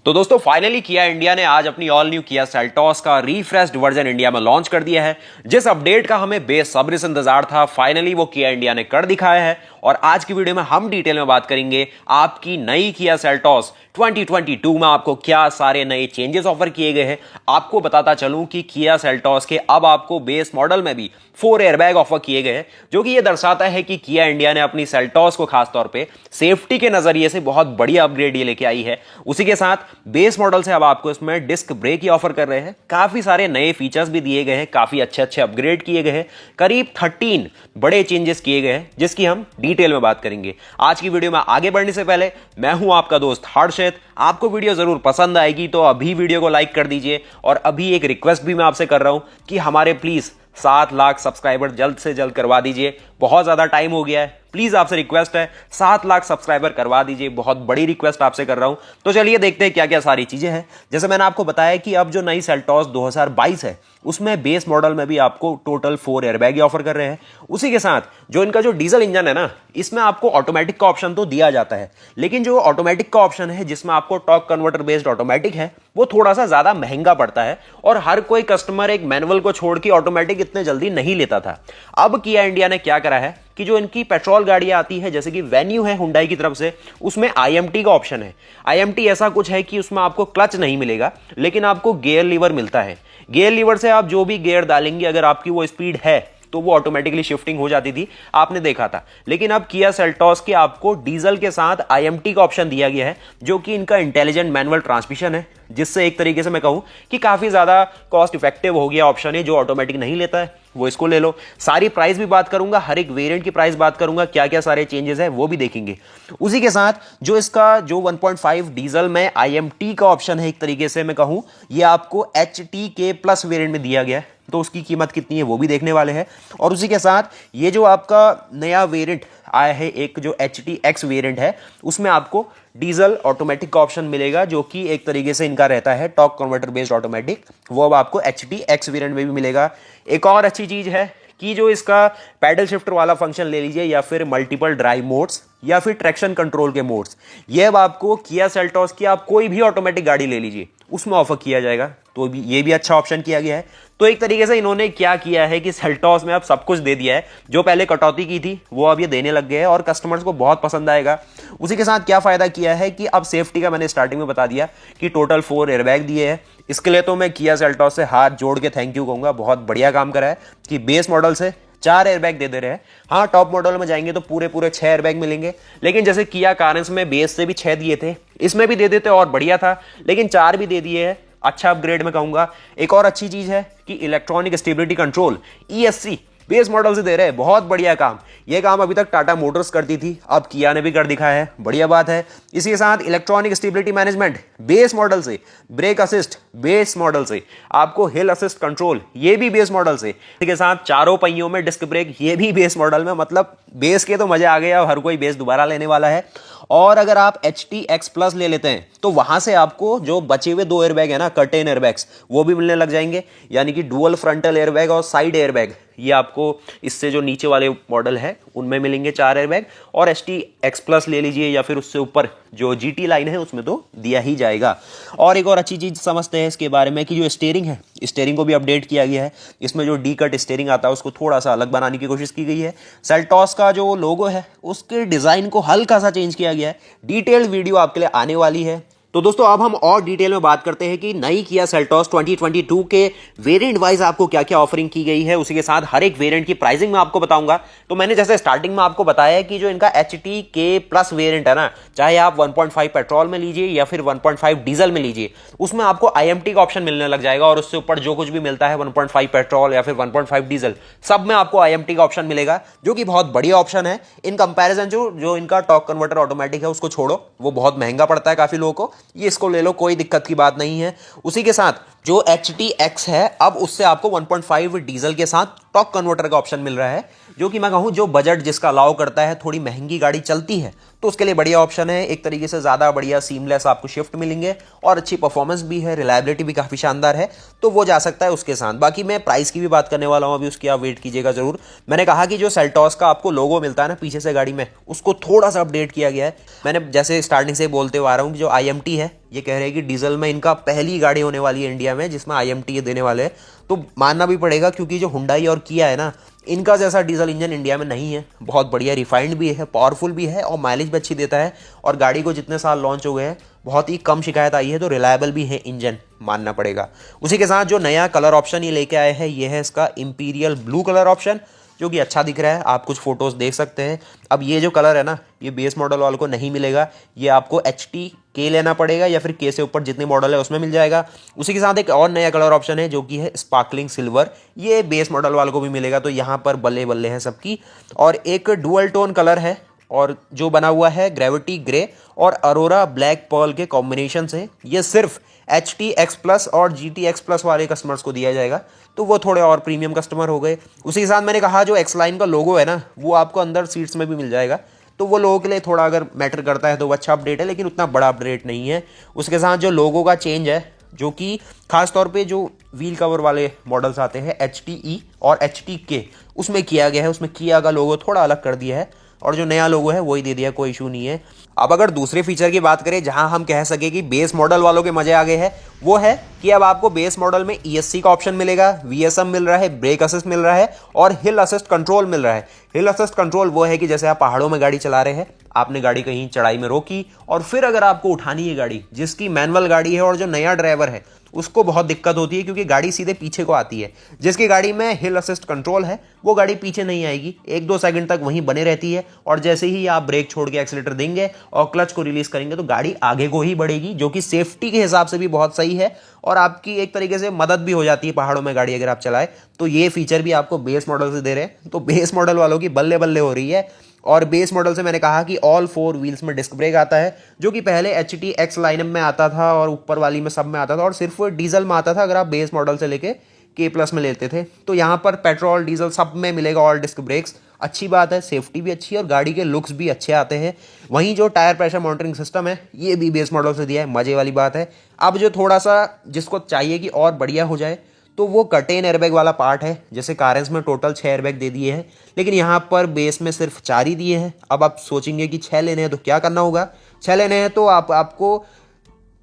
तो दोस्तों फाइनली किया इंडिया ने आज अपनी ऑल न्यू किया सेल्टॉस का रिफ्रेश्ड वर्जन इंडिया में लॉन्च कर दिया है। जिस अपडेट का हमें बेसब्री से इंतजार था, फाइनली वो किया इंडिया ने कर दिखाया है। और आज की वीडियो में हम डिटेल में बात करेंगे आपकी नई किया सेल्टॉस 2022 में आपको क्या सारे नए चेंजेस ऑफर किए गए हैं। आपको बताता चलूं कि किया सेल्टॉस के अब आपको बेस मॉडल में भी 4 एयरबैग ऑफर किए गए हैं, जो कि ये दर्शाता है कि किया इंडिया ने अपनी सेल्टॉस को खासतौर पे सेफ्टी के नजरिए से बहुत बढ़िया अपग्रेड ये लेके आई है। उसी के साथ बेस मॉडल से अब आपको इसमें डिस्क ब्रेक ही ऑफर कर रहे हैं। काफी सारे नए फीचर्स भी दिए गए हैं, काफी अच्छे अच्छे अपग्रेड किए गए हैं, करीब 13 बड़े चेंजेस किए गए हैं, जिसकी हम डिटेल में बात करेंगे। आज की वीडियो में आगे बढ़ने से पहले मैं हूं आपका दोस्त हर्षित। आपको वीडियो जरूर पसंद आएगी तो अभी वीडियो को लाइक कर दीजिए। और अभी एक रिक्वेस्ट भी मैं आपसे कर रहा हूं कि हमारे प्लीज 7 लाख सब्सक्राइबर जल्द से जल्द करवा दीजिए। बहुत ज्यादा टाइम हो गया है, प्लीज आपसे रिक्वेस्ट है 7 लाख सब्सक्राइबर करवा दीजिए। बहुत बड़ी रिक्वेस्ट आपसे कर रहा हूं। तो चलिए देखते हैं क्या क्या सारी चीजें हैं। जैसे मैंने आपको बताया कि अब जो नई सेल्टॉस 2022 है उसमें बेस मॉडल में भी आपको टोटल 4 एयरबैग ऑफर कर रहे हैं। उसी के साथ जो इनका जो डीजल इंजन है ना, इसमें आपको ऑटोमेटिक का ऑप्शन तो दिया जाता है, लेकिन जो ऑटोमेटिक का ऑप्शन है जिसमें आपको टॉर्क कन्वर्टर बेस्ड ऑटोमेटिक है, वो थोड़ा सा ज्यादा महंगा पड़ता है। और हर कोई कस्टमर एक मैनुअल को छोड़ के ऑटोमेटिक इतने जल्दी नहीं लेता था। अब किया इंडिया ने क्या करा है कि जो इनकी पेट्रोल गाड़ियां आती है, जैसे कि वेन्यू है हुंडई की तरफ से, उसमें आईएमटी का ऑप्शन है। आईएमटी ऐसा कुछ है कि उसमें आपको क्लच नहीं मिलेगा, लेकिन आपको गियर लीवर मिलता है। गियर लीवर से आप जो भी गियर डालेंगे, अगर आपकी वो स्पीड है तो वो ऑटोमेटिकली शिफ्टिंग हो जाती थी, आपने देखा था। लेकिन अब किया सेल्टॉस के आपको डीजल के साथ आईएमटी का ऑप्शन दिया गया है, जो कि इनका इंटेलिजेंट मैनुअल ट्रांसमिशन है, जिससे एक तरीके से मैं कहूं कि काफी ज्यादा कॉस्ट इफेक्टिव हो गया ऑप्शन है। जो ऑटोमेटिक नहीं लेता है वो इसको ले लो। सारी प्राइस भी बात करूंगा, हर एक वेरिएंट की प्राइस बात करूंगा, क्या क्या सारे चेंजेस है वो भी देखेंगे। उसी के साथ जो इसका जो 1.5 डीजल में आईएमटी का ऑप्शन है, एक तरीके से मैं कहूं ये आपको HTK प्लस वेरिएंट में दिया गया है, तो उसकी कीमत कितनी है वो भी देखने वाले हैं। और उसी के साथ ये जो आपका नया वेरिएंट आया है, एक जो HTX वेरिएंट है, उसमें आपको डीजल ऑटोमेटिक का ऑप्शन मिलेगा, जो कि एक तरीके से इनका रहता है टॉर्क कन्वर्टर बेस्ड ऑटोमेटिक। वो अब आपको HTX वेरिएंट में भी मिलेगा। एक और अच्छी चीज है कि जो इसका पैडल शिफ्टर वाला फंक्शन ले लीजिए, या फिर मल्टीपल ड्राइव मोड्स, या फिर ट्रैक्शन कंट्रोल के मोड्स, ये अब आपको किया सेल्टॉस की आप कोई भी ऑटोमेटिक गाड़ी ले लीजिए उसमें ऑफर किया जाएगा। तो ये भी अच्छा ऑप्शन किया गया है। तो एक तरीके से इन्होंने क्या किया है कि सेल्टॉस में अब सब कुछ दे दिया है। जो पहले कटौती की थी वो अब ये देने लग गए हैं, और कस्टमर्स को बहुत पसंद आएगा। उसी के साथ क्या फायदा किया है कि अब सेफ्टी का मैंने स्टार्टिंग में बता दिया कि टोटल 4 एयरबैग दिए हैं। इसके लिए तो मैं किया सेल्टॉस से हाथ जोड़ के थैंक यू कहूंगा। बहुत बढ़िया काम करा है कि बेस मॉडल से 4 एयरबैग दे रहे हैं। हाँ, टॉप मॉडल में जाएंगे तो पूरे 6 एयरबैग मिलेंगे, लेकिन जैसे किया कारेंस में बेस से भी 6 दिए थे, इसमें भी दे देते और बढ़िया था, लेकिन 4 भी दे दिए हैं। अच्छा अपग्रेड में कहूंगा। एक और अच्छी चीज है कि electronic stability control ESC base model से दे रहे हैं। बहुत बढ़िया काम। यह काम अभी तक टाटा मोटर्स करती थी, अब किया ने भी कर दिखाया है, बढ़िया बात है। इसी के साथ electronic stability management base model से, ब्रेक असिस्ट बेस मॉडल से, आपको हिल असिस्ट कंट्रोल ये भी बेस मॉडल से, इसी के साथ चारों पहियों में डिस्क ब्रेक ये भी बेस मॉडल में। मतलब बेस के तो मजे आ गए, अब हर कोई बेस दोबारा लेने वाला है। और अगर आप HTX प्लस ले लेते हैं तो वहां से आपको जो बचे हुए 2 एयरबैग है ना, कर्टेन एयरबैग्स, वो भी मिलने लग जाएंगे। यानी कि डुअल फ्रंटल एयरबैग और साइड एयरबैग, ये आपको इससे जो नीचे वाले मॉडल है उनमें मिलेंगे 4 एयरबैग। और HTX प्लस ले लीजिए, या फिर उससे ऊपर जो GT लाइन है उसमें तो दिया ही जाएगा। और एक और अच्छी चीज समझते हैं इसके बारे में कि जो स्टीयरिंग है, स्टीयरिंग को भी अपडेट किया गया है। इसमें जो डी कट स्टीयरिंग आता है उसको थोड़ा सा अलग बनाने की कोशिश की गई है। सेल्टॉस का जो लोगो है उसके डिजाइन को हल्का सा चेंज किया गया है। डिटेल्ड वीडियो आपके लिए आने वाली है। तो दोस्तों अब हम और डिटेल में बात करते हैं कि नई किया सेल्टॉस 2022 के वेरिएंट वाइज आपको क्या क्या ऑफरिंग की गई है। उसी के साथ हर एक वेरिएंट की प्राइसिंग मैं आपको बताऊंगा। तो मैंने जैसे स्टार्टिंग में आपको बताया है कि जो इनका HTK प्लस वेरिएंट है ना, चाहे आप 1.5 पेट्रोल में लीजिए या फिर 1.5 डीजल में लीजिए, उसमें आपको IMT का ऑप्शन मिलने लग जाएगा। और उससे ऊपर जो कुछ भी मिलता है 1.5 पेट्रोल या फिर 1.5 डीजल, सब में आपको IMT का ऑप्शन मिलेगा, जो कि बहुत बढ़िया ऑप्शन है। इन कंपैरिजन जो इनका टॉर्क कन्वर्टर ऑटोमेटिक है उसको छोड़ो, वो बहुत महंगा पड़ता है काफी लोगों को, ये इसको ले लो, कोई दिक्कत की बात नहीं है। उसी के साथ जो HTX है, अब उससे आपको 1.5 डीजल के साथ टॉर्क कन्वर्टर का ऑप्शन मिल रहा है, जो कि मैं कहूँ जो बजट जिसका अलाउ करता है, थोड़ी महंगी गाड़ी चलती है तो उसके लिए बढ़िया ऑप्शन है। एक तरीके से ज़्यादा बढ़िया सीमलेस आपको शिफ्ट मिलेंगे और अच्छी परफॉर्मेंस भी है, रिलायबिलिटी भी काफ़ी शानदार है, तो वो जा सकता है उसके साथ। बाकी मैं प्राइस की भी बात करने वाला हूँ अभी, उसकी आप वेट कीजिएगा जरूर। मैंने कहा कि जो सेल्टॉस का आपको लोगो मिलता है ना पीछे से गाड़ी में, उसको थोड़ा सा अपडेट किया गया है। मैंने जैसे स्टार्टिंग से बोलते हुए आ रहा हूँ कि जो IMT है, ये कह रहे हैं कि डीजल में इनका पहली गाड़ी होने वाली है इंडिया में जिसमें IMT ये देने वाले हैं, तो मानना भी पड़ेगा क्योंकि जो हुंडई और किया है ना, इनका जैसा डीजल इंजन इंडिया में नहीं है। बहुत बढ़िया रिफाइंड भी है, पावरफुल भी है और माइलेज भी अच्छी देता है। और गाड़ी को जितने साल लॉन्च हो गए हैं बहुत ही कम शिकायत आई है, तो रिलायबल भी है इंजन, मानना पड़ेगा। उसी के साथ जो नया कलर ऑप्शन ये लेके आए हैं, ये है इसका इंपीरियल ब्लू कलर ऑप्शन, जो कि अच्छा दिख रहा है। आप कुछ फोटोज देख सकते हैं। अब ये जो कलर है ना, ये बेस मॉडल वालों को नहीं मिलेगा, ये आपको HTK लेना पड़ेगा या फिर K से ऊपर जितने मॉडल है उसमें मिल जाएगा। उसी के साथ एक और नया कलर ऑप्शन है जो कि है स्पार्कलिंग सिल्वर, ये बेस मॉडल वालों को भी मिलेगा, तो यहाँ पर बल्ले बल्ले हैं सबकी। और एक डुअल टोन कलर है और जो बना हुआ है ग्रेविटी ग्रे और अरोरा ब्लैक पर्ल के कॉम्बिनेशन से, ये सिर्फ HTX प्लस और GTX प्लस वाले कस्टमर्स को दिया जाएगा, तो वो थोड़े और प्रीमियम कस्टमर हो गए। उसी के साथ मैंने कहा जो एक्स लाइन का लोगो है ना, वो आपको अंदर सीट्स में भी मिल जाएगा, तो वो लोगों के लिए थोड़ा अगर मैटर करता है तो वो अच्छा अपडेट है, लेकिन उतना बड़ा अपडेट नहीं है। उसके साथ जो लोगो का चेंज है, जो कि खास तौर पे जो व्हील कवर वाले मॉडल्स आते हैं HTE और HTK, उसमें किया गया है। उसमें किया का लोगो थोड़ा अलग कर दिया है और जो नया लोगो है वही दे दिया, कोई इशू नहीं है। अब अगर दूसरे फीचर की बात करें जहां हम कह सके कि बेस मॉडल वालों के मजे आ गए हैं, वो है कि अब आपको बेस मॉडल में ESC का ऑप्शन मिलेगा, VSM मिल रहा है, ब्रेक असिस्ट मिल रहा है और हिल असिस्ट कंट्रोल मिल रहा है। हिल असिस्ट कंट्रोल वो है कि जैसे आप पहाड़ों में गाड़ी चला रहे हैं, आपने गाड़ी कहीं चढ़ाई में रोकी और फिर अगर आपको उठानी है गाड़ी, जिसकी मैनुअल गाड़ी है और जो नया ड्राइवर है उसको बहुत दिक्कत होती है क्योंकि गाड़ी सीधे पीछे को आती है। जिसकी गाड़ी में हिल असिस्ट कंट्रोल है वो गाड़ी पीछे नहीं आएगी, 1-2 सेकंड तक वहीं बने रहती है और जैसे ही आप ब्रेक छोड़ के एक्सीलेटर देंगे और क्लच को रिलीज करेंगे तो गाड़ी आगे को ही बढ़ेगी, जो कि सेफ्टी के हिसाब से भी बहुत सही है और आपकी एक तरीके से मदद भी हो जाती है पहाड़ों में गाड़ी अगर आप चलाए। तो ये फीचर भी आपको बेस मॉडल से दे रहे हैं, तो बेस मॉडल वालों की बल्ले बल्ले हो रही है। और बेस मॉडल से मैंने कहा कि ऑल 4 व्हील्स में डिस्क ब्रेक आता है, जो कि पहले HTX लाइनअप में आता था और ऊपर वाली में सब में आता था और सिर्फ डीजल में आता था अगर आप बेस मॉडल से लेके K प्लस में लेते थे। तो यहाँ पर पेट्रोल डीजल सब में मिलेगा ऑल डिस्क ब्रेक्स, अच्छी बात है, सेफ्टी भी अच्छी है और गाड़ी के लुक्स भी अच्छे आते हैं। वहीं जो टायर प्रेशर मॉनिटरिंग सिस्टम है ये भी बेस मॉडल से दिया है, मजे वाली बात है। अब जो थोड़ा सा जिसको चाहिए कि और बढ़िया हो जाए, तो वो कर्टेन एयरबैग वाला पार्ट है। जैसे कारेंस में टोटल 6 एयरबैग दे दिए हैं, लेकिन यहाँ पर बेस में सिर्फ 4 ही दिए हैं। अब आप सोचेंगे कि 6 लेने हैं तो क्या करना होगा। 6 लेने हैं तो आपको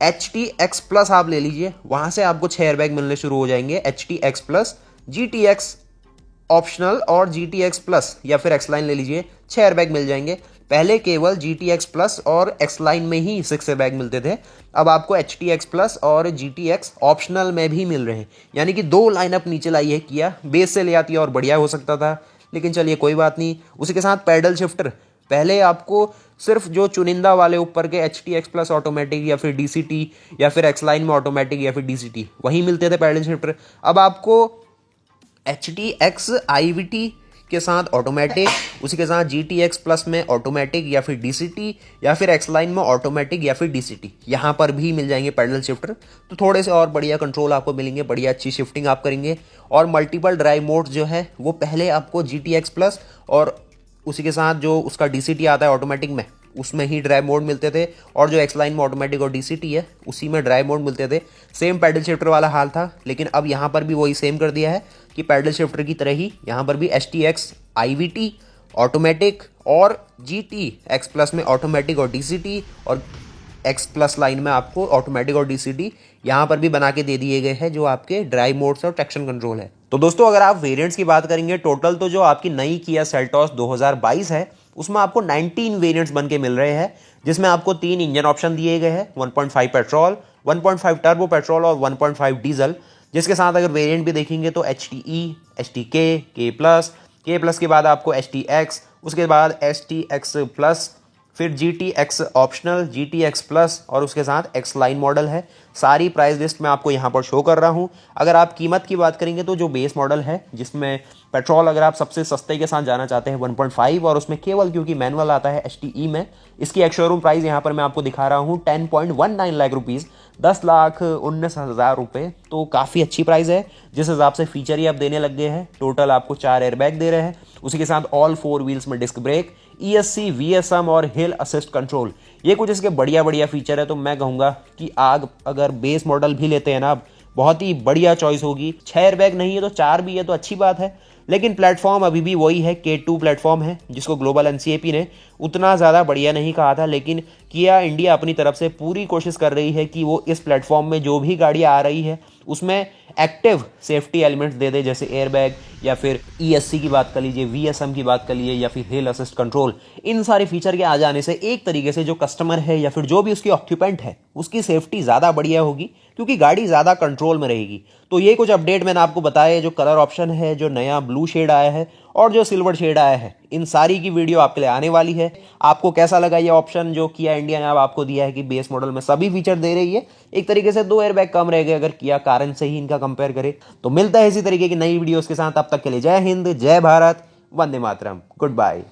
HTX प्लस आप ले लीजिए, वहाँ से आपको 6 एयरबैग मिलने शुरू हो जाएंगे। HTX प्लस, GTX ऑप्शनल और GTX प्लस या फिर X लाइन ले लीजिए, 6 एयरबैग मिल जाएंगे। पहले केवल GTX प्लस और X लाइन में ही 6 एयरबैग मिलते थे, अब आपको HTX प्लस और GTX ऑप्शनल में भी मिल रहे हैं, यानी कि 2 लाइनअप नीचे लाई है किया। बेस से ले आती है और बढ़िया हो सकता था, लेकिन चलिए कोई बात नहीं। उसी के साथ पैडल शिफ्टर, पहले आपको सिर्फ जो चुनिंदा वाले ऊपर के HTX प्लस ऑटोमेटिक या फिर DCT या फिर X लाइन में ऑटोमेटिक या फिर DCT वहीं मिलते थे पैडल शिफ्टर। अब आपको HTX IVT के साथ ऑटोमेटिक, उसी के साथ GTX प्लस में ऑटोमेटिक या फिर DCT या फिर X लाइन में ऑटोमेटिक या फिर DCT, यहाँ पर भी मिल जाएंगे पैडल शिफ्टर। तो थोड़े से और बढ़िया कंट्रोल आपको मिलेंगे, बढ़िया अच्छी शिफ्टिंग आप करेंगे। और मल्टीपल ड्राइव मोड जो है वो पहले आपको GTX प्लस और उसी के साथ जो उसका DCT आता है ऑटोमेटिक में, उसमें ही ड्राइव मोड मिलते थे, और जो X लाइन में ऑटोमेटिक और DCT है उसी में ड्राइव मोड मिलते थे। सेम पैडल शिफ्टर वाला हाल था, लेकिन अब यहाँ पर भी वही सेम कर दिया है कि पैडल शिफ्टर की तरह ही यहाँ पर भी HTX IVT ऑटोमेटिक और GTX प्लस में ऑटोमेटिक और DCT और X प्लस लाइन में आपको ऑटोमेटिक और DCT यहाँ पर भी बना के दे दिए गए हैं, जो आपके ड्राइव मोड्स और ट्रैक्शन कंट्रोल है। तो दोस्तों अगर आप वेरिएंट्स की बात करेंगे टोटल, तो जो आपकी नई किया सेल्टॉस 2022 है उसमें आपको 19 वेरिएंट्स बन के मिल रहे हैं, जिसमें आपको 3 इंजन ऑप्शन दिए गए हैं, 1.5 पेट्रोल, 1.5 टर्बो पेट्रोल और 1.5 डीजल। जिसके साथ अगर वेरिएंट भी देखेंगे तो HTE, HTK, K प्लस के बाद आपको HTX, उसके बाद HTX प्लस, फिर GT X optional, GT X plus और उसके साथ X लाइन मॉडल है। सारी प्राइस लिस्ट मैं आपको यहाँ पर शो कर रहा हूँ। अगर आप कीमत की बात करेंगे तो जो बेस मॉडल है, जिसमें पेट्रोल अगर आप सबसे सस्ते के साथ जाना चाहते हैं 1.5 और उसमें केवल क्योंकि मैनुअल आता है HTE में, इसकी एक शोरूम प्राइस यहाँ पर मैं आपको दिखा रहा हूँ 10.19 लाख रुपीज़, 10,19,000 रुपये। तो काफ़ी अच्छी प्राइस है जिस हिसाब से फीचर ही आप देने लग गए हैं। टोटल आपको 4 एयरबैग दे रहे हैं, उसी के साथ ऑल 4 व्हील्स में डिस्क ब्रेक, ESC, VSM और हिल असिस्ट कंट्रोल, ये कुछ इसके बढ़िया बढ़िया फीचर है। तो मैं कहूँगा कि अगर बेस मॉडल भी लेते हैं ना, आप बहुत ही बढ़िया चॉइस होगी। 6 एयरबैग नहीं है तो 4 भी है तो अच्छी बात है, लेकिन प्लेटफॉर्म अभी भी वही है, K2 प्लेटफॉर्म है, जिसको ग्लोबल NCAP ने उतना ज़्यादा बढ़िया नहीं कहा था। लेकिन किया इंडिया अपनी तरफ से पूरी कोशिश कर रही है कि वो इस प्लेटफॉर्म में जो भी गाड़ियाँ आ रही है उसमें एक्टिव सेफ्टी एलिमेंट्स दे दे, जैसे एयरबैग या फिर ESC की बात कर लीजिए, VSM की बात कर लीजिए या फिर हिल असिस्ट कंट्रोल। इन सारे फीचर के आ जाने से एक तरीके से जो कस्टमर है या फिर जो भी उसकी ऑक्यूपेंट है उसकी सेफ्टी ज़्यादा बढ़िया होगी, क्योंकि गाड़ी ज़्यादा कंट्रोल में रहेगी। तो ये कुछ अपडेट मैंने आपको बताया, जो कलर ऑप्शन है, जो नया ब्लू शेड आया है और जो सिल्वर शेड आया है, इन सारी की वीडियो आपके लिए आने वाली है। आपको कैसा लगा ये ऑप्शन जो किया इंडिया ने अब आपको दिया है कि बेस मॉडल में सभी फीचर दे रही है? एक तरीके से 2 एयरबैग कम रह गए अगर किया कारण से ही इनका कंपेयर करें। तो मिलता है इसी तरीके की नई वीडियोस के साथ, तब तक के लिए जय हिंद, जय भारत, वंदे मातरम, गुड बाय।